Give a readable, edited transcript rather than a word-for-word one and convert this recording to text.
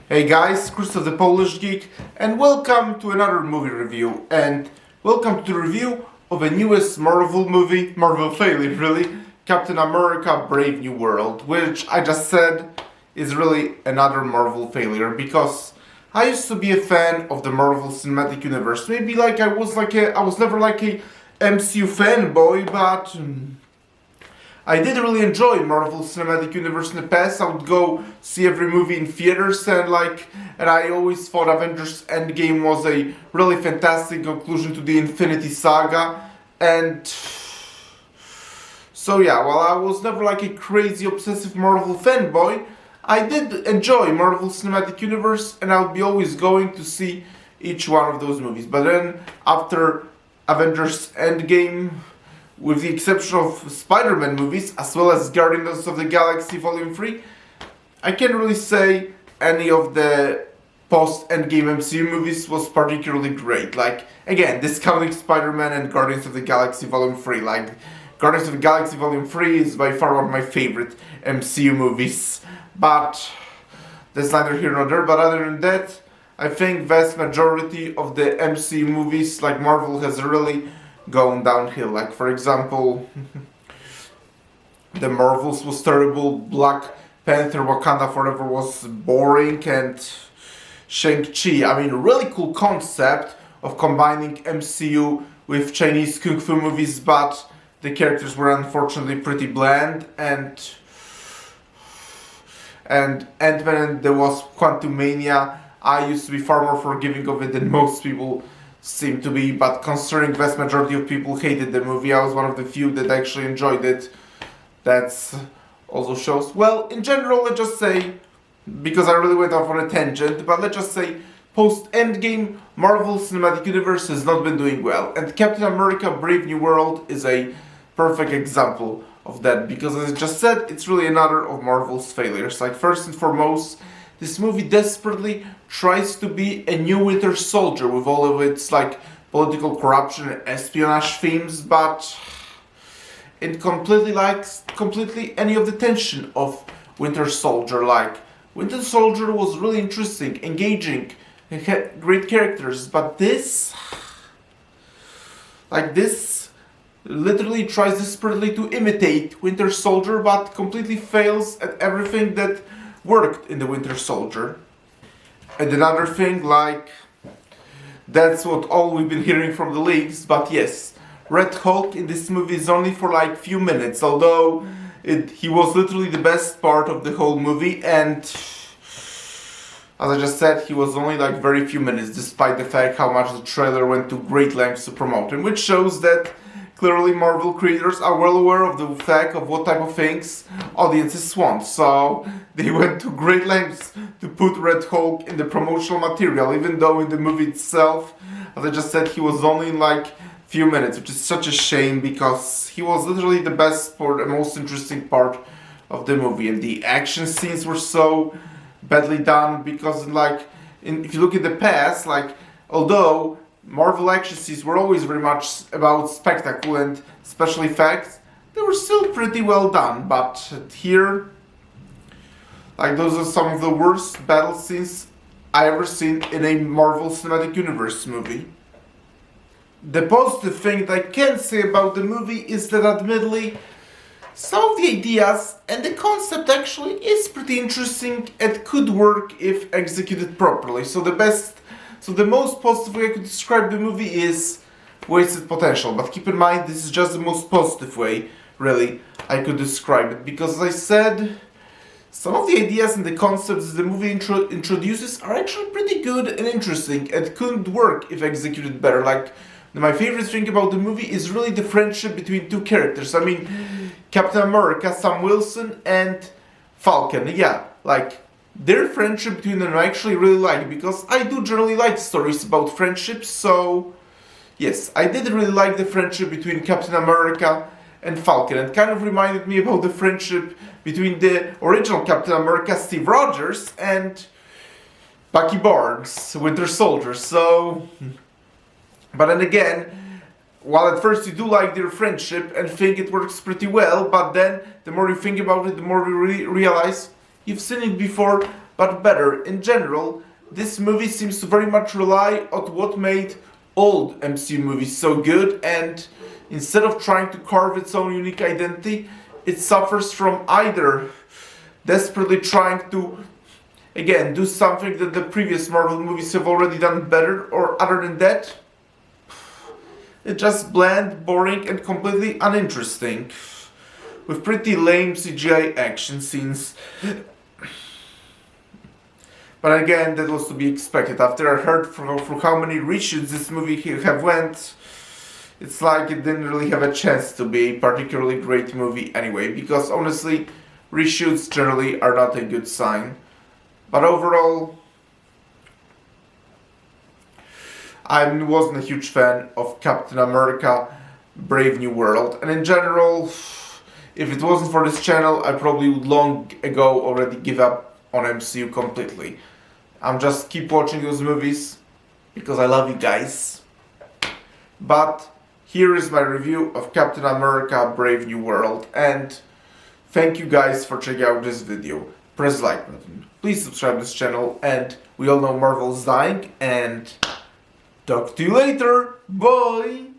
Hey guys, Krzysztof the Polish Geek, and welcome to another movie review. And welcome to the review of the newest Marvel movie, Marvel failure really, Captain America Brave New World, which I just said is really another Marvel failure because I used to be a fan of the Marvel Cinematic Universe. Maybe I was never like a MCU fanboy, but I did really enjoy Marvel Cinematic Universe in the past. I would go see every movie in theaters and I always thought Avengers Endgame was a really fantastic conclusion to the Infinity Saga. And so yeah, while I was never like a crazy obsessive Marvel fanboy, I did enjoy Marvel Cinematic Universe and I would be always going to see each one of those movies. But then after Avengers Endgame, with the exception of Spider-Man movies, as well as Guardians of the Galaxy Volume 3, I can't really say any of the post-Endgame MCU movies was particularly great. Again, discounting Spider-Man and Guardians of the Galaxy Volume 3. Guardians of the Galaxy Volume 3 is by far one of my favorite MCU movies. But that's neither here nor there. But other than that, I think vast majority of the MCU movies, like Marvel, has really going downhill. For example, the Marvels was terrible, Black Panther Wakanda Forever was boring, and Shang-Chi, really cool concept of combining MCU with Chinese Kung Fu movies, but the characters were unfortunately pretty bland, and Ant-Man and the Wasp Quantumania, I used to be far more forgiving of it than most people seem to be, but considering vast majority of people hated the movie, I was one of the few that actually enjoyed it. That's also shows. Well, in general, let's just say, because I really went off on a tangent, but let's just say post-Endgame, Marvel Cinematic Universe has not been doing well, and Captain America Brave New World is a perfect example of that, because as I just said, it's really another of Marvel's failures. First and foremost, this movie desperately tries to be a new Winter Soldier with all of its political corruption and espionage themes, but it completely lacks any of the tension of Winter Soldier. Winter Soldier was really interesting, engaging, it had great characters, but this literally tries desperately to imitate Winter Soldier, but completely fails at everything that worked in the Winter Soldier. And another thing, that's what all we've been hearing from the leaks, but yes, Red Hulk in this movie is only for few minutes, although he was literally the best part of the whole movie, and as I just said, he was only very few minutes, despite the fact how much the trailer went to great lengths to promote him, which shows that clearly Marvel creators are well aware of the fact of what type of things audiences want, so they went to great lengths to put Red Hulk in the promotional material, even though in the movie itself, as I just said, he was only in few minutes, which is such a shame because he was literally the best part, the most interesting part of the movie, and the action scenes were so badly done because if you look at the past, although Marvel action scenes were always very much about spectacle and special effects, they were still pretty well done, but here, those are some of the worst battle scenes I ever seen in a Marvel Cinematic Universe movie. The positive thing that I can say about the movie is that admittedly, some of the ideas and the concept actually is pretty interesting and could work if executed properly. So the most positive way I could describe the movie is wasted potential. But keep in mind, this is just the most positive way, really, I could describe it. Because as I said, some of the ideas and the concepts the movie introduces are actually pretty good and interesting and could work if executed better. My favorite thing about the movie is really the friendship between two characters. Captain America, Sam Wilson, and Falcon. Yeah, their friendship between them I actually really like, because I do generally like stories about friendships, so yes, I did really like the friendship between Captain America and Falcon. It kind of reminded me about the friendship between the original Captain America, Steve Rogers, and Bucky Barnes, Winter Soldier, but then again, while at first you do like their friendship and think it works pretty well, but then the more you think about it, the more you realize you've seen it before but better. In general, this movie seems to very much rely on what made old MCU movies so good, and instead of trying to carve its own unique identity, it suffers from either desperately trying to, again, do something that the previous Marvel movies have already done better, or other than that, it's just bland, boring, and completely uninteresting, with pretty lame CGI action scenes. But again, that was to be expected. After I heard from how many reshoots this movie have went, it's like it didn't really have a chance to be a particularly great movie anyway, because honestly, reshoots generally are not a good sign. But overall, I wasn't a huge fan of Captain America Brave New World, and in general, if it wasn't for this channel, I probably would long ago already give up on MCU completely. I'm just keep watching those movies because I love you guys. But here is my review of Captain America Brave New World, and thank you guys for checking out this video. Press the like button, please subscribe to this channel, and we all know Marvel's dying, and talk to you later, bye!